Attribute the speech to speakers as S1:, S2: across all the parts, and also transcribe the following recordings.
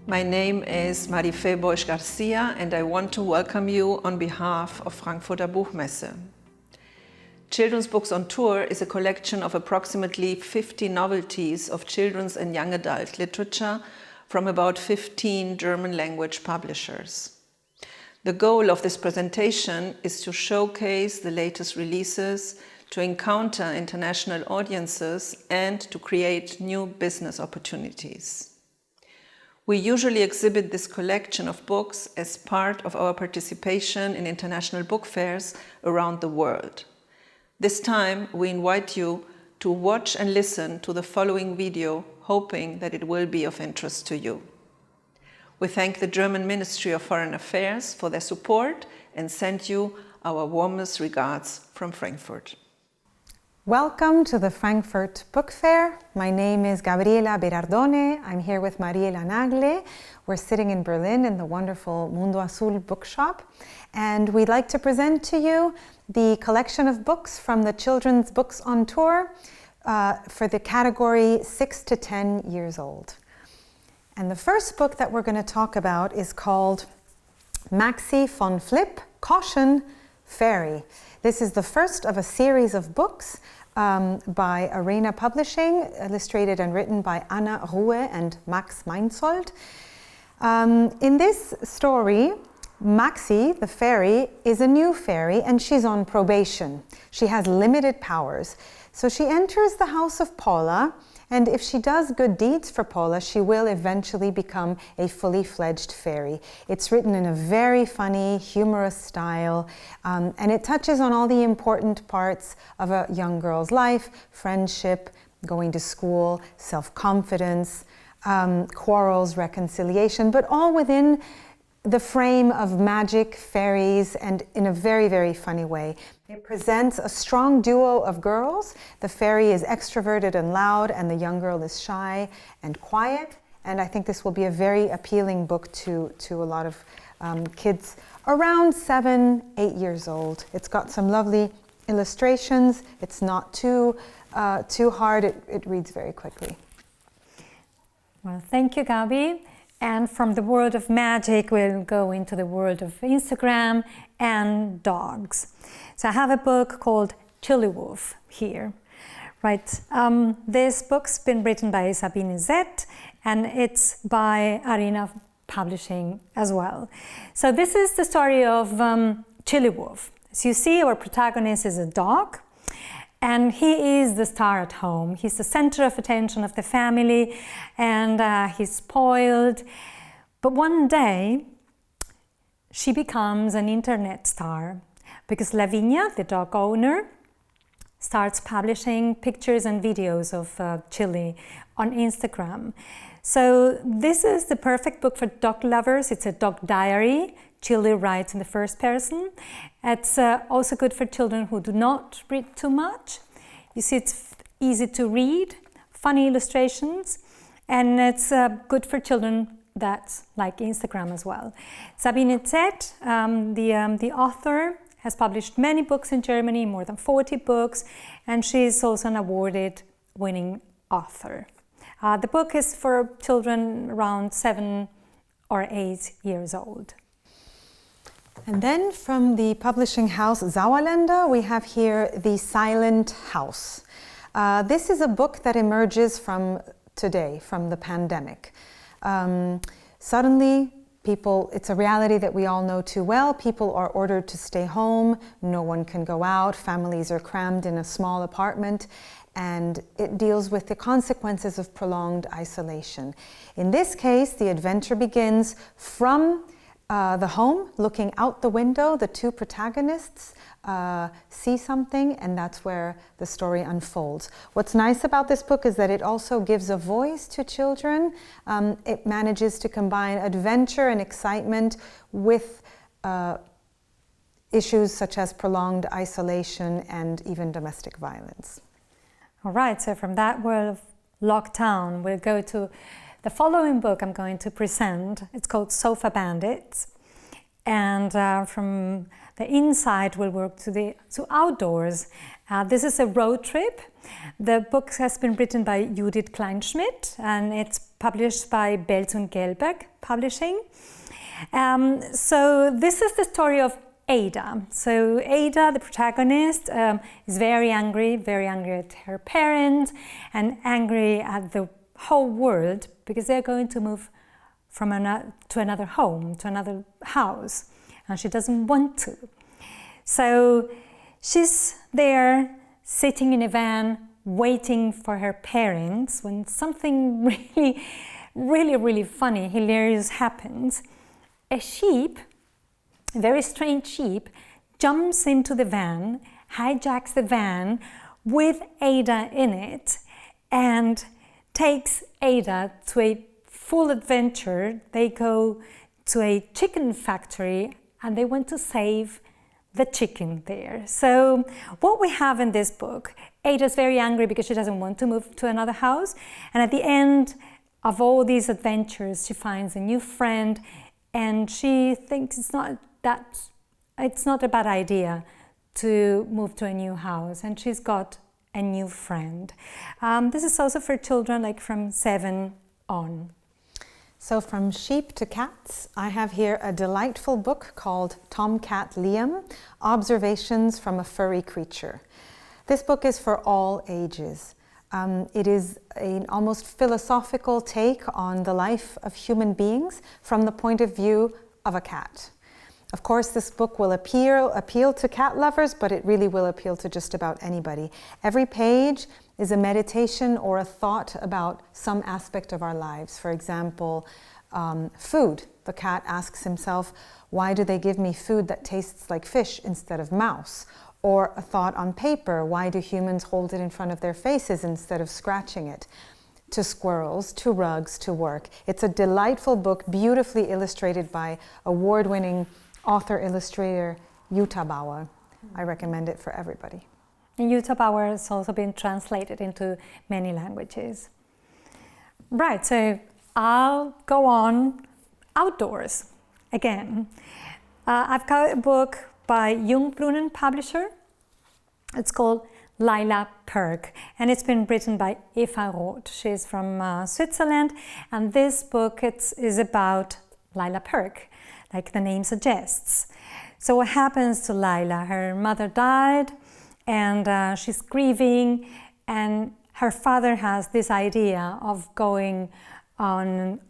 S1: My name is Marife Boix-Garcia and I want to welcome you on behalf of Frankfurter Buchmesse. Children's Books on Tour is a collection of approximately 50 novelties of children's and young adult literature from about 15 German language publishers. The goal of this presentation is to showcase the latest releases, to encounter international audiences and to create new business opportunities. We usually exhibit this collection of books as part of our participation in international book fairs around the world. This time, we invite you to watch and listen to the following video, hoping that it will be of interest to you. We thank the German Ministry of Foreign Affairs for their support and send you our warmest regards from Frankfurt.
S2: Welcome to the Frankfurt Book Fair. My name is Gabriela Berardone. I'm here with Mariela Nagle. We're sitting in Berlin in the wonderful Mundo Azul bookshop. And we'd like to present to you the collection of books from the Children's Books on Tour for the category 6 to 10 years old. And the first book that we're going to talk about is called Maxi von Flip, Caution, Fairy. This is the first of a series of books by Arena Publishing, illustrated and written by Anna Ruhe and Max Meinzold. In this story, Maxi the Fairy is a new fairy and she's on probation. She has limited powers. So she enters the house of Paula, and if she does good deeds for Paula, she will eventually become a fully fledged fairy. It's written in a very funny, humorous style, and it touches on all the important parts of a young girl's life: friendship, going to school, self-confidence, quarrels, reconciliation, but all within the frame of magic, fairies, and in a very, very funny way. It presents a strong duo of girls. The fairy is extroverted and loud, and the young girl is shy and quiet. And I think this will be a very appealing book to a lot of kids around 7, 8 years old. It's got some lovely illustrations. It's not too hard. It reads very quickly.
S3: Well, thank you, Gabi. And from the world of magic, we'll go into the world of Instagram and dogs. So I have a book called Chili Wolf here, right? This book's been written by Sabine Zett, and it's by Arena Publishing as well. So this is the story of Chili Wolf. As you see, our protagonist is a dog, and he is the star at home. He's the center of attention of the family, and he's spoiled. But one day, she becomes an internet star because Lavinia, the dog owner, starts publishing pictures and videos of Chili on Instagram. So this is the perfect book for dog lovers. It's a dog diary. Chili writes in the first person. It's also good for children who do not read too much. You see, it's easy to read, funny illustrations, and it's good for children that like Instagram as well. Sabine Zett, the author, has published many books in Germany, more than 40 books, and she's also an awarded winning author. The book is for children around 7 or 8 years old.
S2: And then from the publishing house Sauerländer, we have here The Silent House. This is a book that emerges from today, from the pandemic. Suddenly, it's a reality that we all know too well. People are ordered to stay home, no one can go out, families are crammed in a small apartment, and it deals with the consequences of prolonged isolation. In this case, the adventure begins from the home, looking out the window. The two protagonists see something, and that's where the story unfolds. What's nice about this book is that it also gives a voice to children. It manages to combine adventure and excitement with issues such as prolonged isolation and even domestic violence.
S3: All right, so from that world of lockdown, we'll go to the following book I'm going to present. It's called Sofa Bandits. And from the inside, we'll work to outdoors. This is a road trip. The book has been written by Judith Kleinschmidt, and it's published by Belz und Gelberg Publishing. So this is the story of Ada. So Ada, the protagonist, is very angry at her parents and angry at the whole world because they're going to move to another home, to another house, and she doesn't want to. So she's there sitting in a van waiting for her parents when something really funny, hilarious happens. A sheep, a very strange sheep, jumps into the van, hijacks the van with Ada in it, and takes Ada to a full adventure. They go to a chicken factory and they want to save the chicken there. So what we have in this book, Ada's very angry because she doesn't want to move to another house, and at the end of all these adventures she finds a new friend, and she thinks it's not a bad idea to move to a new house, and she's got a new friend. This is also for children like from 7 on.
S2: So from sheep to cats, I have here a delightful book called Tomcat Liam, Observations from a Furry Creature. This book is for all ages. It is an almost philosophical take on the life of human beings from the point of view of a cat. Of course, this book will appeal to cat lovers, but it really will appeal to just about anybody. Every page is a meditation or a thought about some aspect of our lives. For example, food. The cat asks himself, why do they give me food that tastes like fish instead of mouse? Or a thought on paper, why do humans hold it in front of their faces instead of scratching it? To squirrels, to rugs, to work. It's a delightful book, beautifully illustrated by award-winning author-illustrator Jutta Bauer. I recommend it for everybody.
S3: And Jutta Bauer has also been translated into many languages. Right, so I'll go on outdoors again. I've got a book by Jungbrunnen Publisher. It's called Lila, Perk, and it's been written by Eva Roth. She's from Switzerland, and this book is about Lila Perk, like the name suggests. So what happens to Lila? Her mother died, and she's grieving, and her father has this idea of going on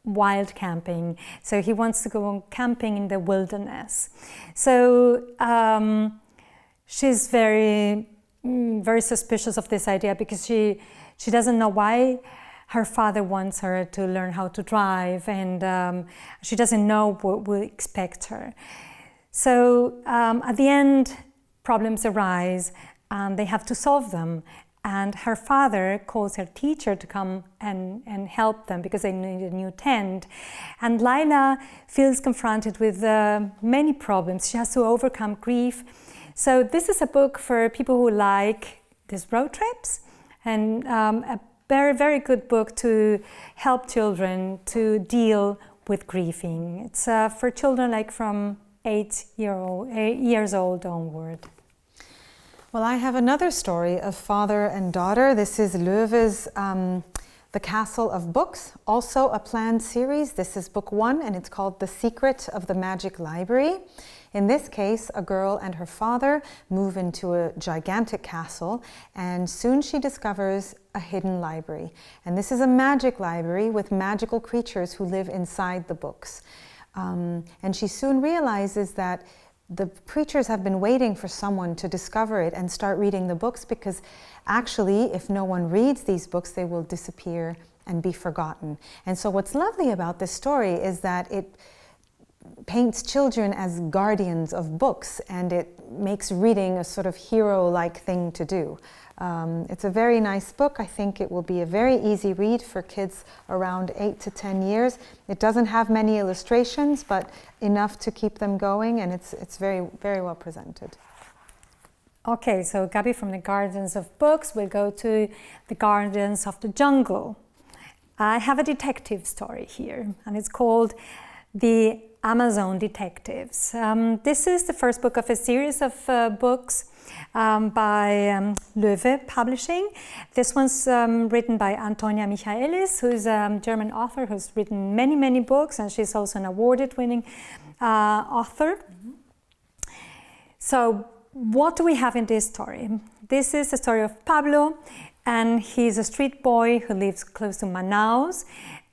S3: wild camping. So he wants to go camping in the wilderness. So she's very suspicious of this idea because she doesn't know why her father wants her to learn how to drive, and she doesn't know what will expect her. So at the end, problems arise and they have to solve them. And her father calls her teacher to come and help them because they need a new tent. And Lila feels confronted with many problems. She has to overcome grief. So this is a book for people who like these road trips, and a very, very good book to help children to deal with grieving. It's for children like from 8 years old onward.
S2: Well, I have another story of father and daughter. This is Loewe's The Castle of Books, also a planned series. This is book 1, and it's called The Secret of the Magic Library. In this case, a girl and her father move into a gigantic castle, and soon she discovers a hidden library. And this is a magic library with magical creatures who live inside the books. And she soon realizes that the creatures have been waiting for someone to discover it and start reading the books, because actually, if no one reads these books, they will disappear and be forgotten. And so what's lovely about this story is that it paints children as guardians of books, and it makes reading a sort of hero-like thing to do. It's a very nice book. I think it will be a very easy read for kids around 8 to 10 years. It doesn't have many illustrations, but enough to keep them going, and it's very, very well presented.
S3: Okay, so Gabi from the Gardens of Books will go to the Gardens of the Jungle. I have a detective story here, and it's called The Amazon detectives. This is the first book of a series of books by Loewe Publishing. This one's written by Antonia Michaelis, who's a German author who's written many, many books, and she's also an award-winning author. So what do we have in this story? This is the story of Pablo, and he's a street boy who lives close to Manaus,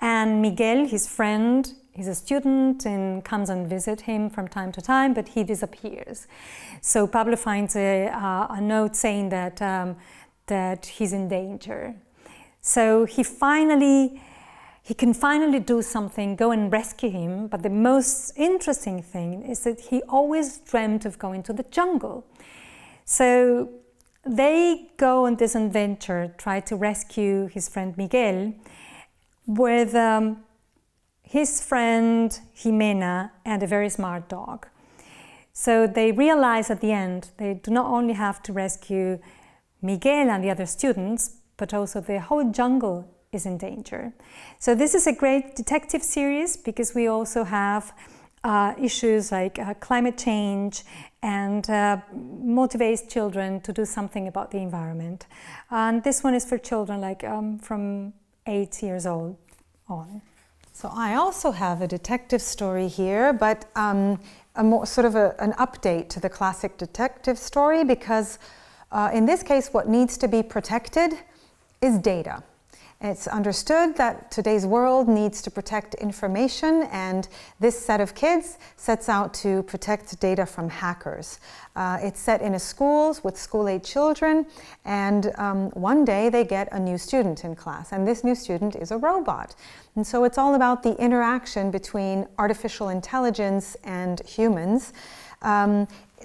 S3: and Miguel, his friend, he's a student and comes and visit him from time to time, but he disappears. So Pablo finds a note saying that, that he's in danger. So he can finally do something, go and rescue him, but the most interesting thing is that he always dreamt of going to the jungle. So they go on this adventure, try to rescue his friend Miguel, with his friend Jimena and a very smart dog. So they realize at the end they do not only have to rescue Miguel and the other students, but also the whole jungle is in danger. So this is a great detective series because we also have issues like climate change and motivates children to do something about the environment. And this one is for children like from 8 years old on.
S2: So I also have a detective story here, but a more sort of an update to the classic detective story, because in this case what needs to be protected is data. It's understood that today's world needs to protect information, and this set of kids sets out to protect data from hackers. It's set in a school with school-age children, and one day they get a new student in class, and this new student is a robot. And so it's all about the interaction between artificial intelligence and humans.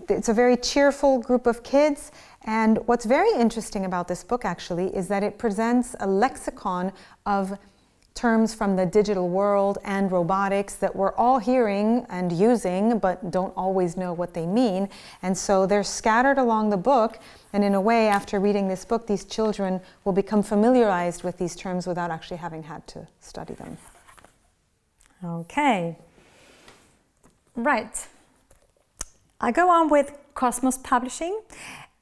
S2: It's a very cheerful group of kids, and what's very interesting about this book actually is that it presents a lexicon of terms from the digital world and robotics that we're all hearing and using but don't always know what they mean. And so they're scattered along the book, and in a way, after reading this book, these children will become familiarized with these terms without actually having had to study them.
S3: Okay. Right. I go on with Cosmos Publishing,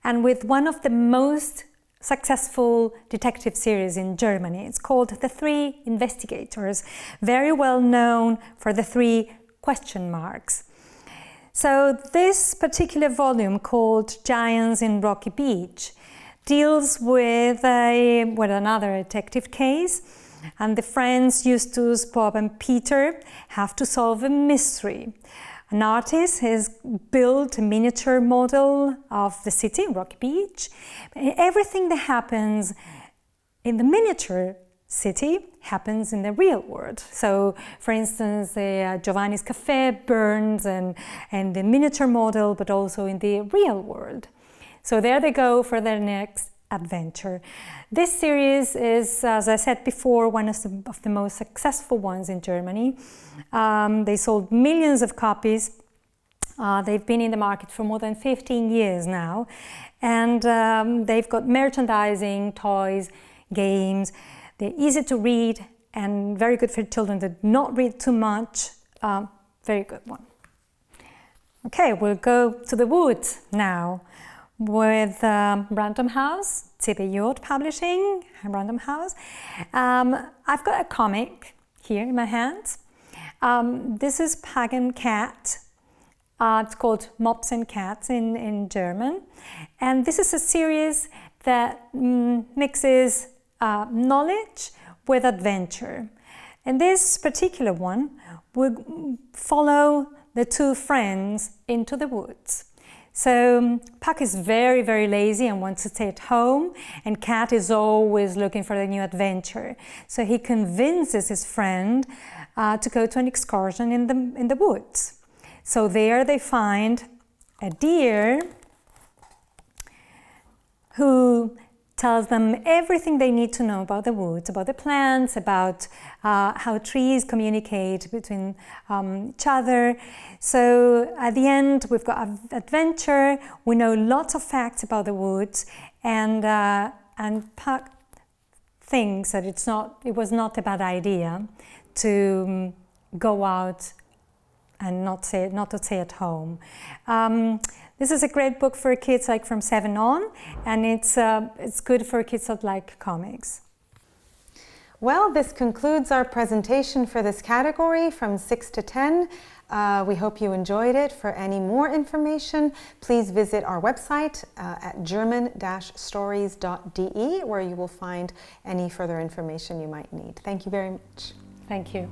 S3: and with one of the most successful detective series in Germany. It's called The Three Investigators, very well known for the 3 question marks. So this particular volume, called Giants in Rocky Beach, deals with another detective case, and the friends Justus, Bob and Peter have to solve a mystery. An artist has built a miniature model of the city, Rocky Beach. Everything that happens in the miniature city happens in the real world. So, for instance, Giovanni's Cafe burns and the miniature model, but also in the real world. So there they go for their next adventure. This series is, as I said before, one of the most successful ones in Germany. They sold millions of copies. They've been in the market for more than 15 years now, and they've got merchandising, toys, games. They're easy to read and very good for children that do not read too much. Very good one. Okay, we'll go to the woods now with Random House, CBJ Publishing, Random House. I've got a comic here in my hands. This is Pug and Cat. It's called Mops and Cats in German. And this is a series that mixes knowledge with adventure. And this particular one will follow the 2 friends into the woods. So Puck is very, very lazy and wants to stay at home, and Cat is always looking for a new adventure. So he convinces his friend to go to an excursion in the woods. So there they find a deer who tells them everything they need to know about the woods, about the plants, about how trees communicate between each other. So at the end, we've got an adventure. We know lots of facts about the woods, and Puck thinks that it was not a bad idea to go out and not to stay at home. This is a great book for kids like from 7 on, and it's good for kids that like comics.
S2: Well, this concludes our presentation for this category from 6 to 10. We hope you enjoyed it. For any more information, please visit our website at german-stories.de, where you will find any further information you might need. Thank you very much.
S3: Thank you.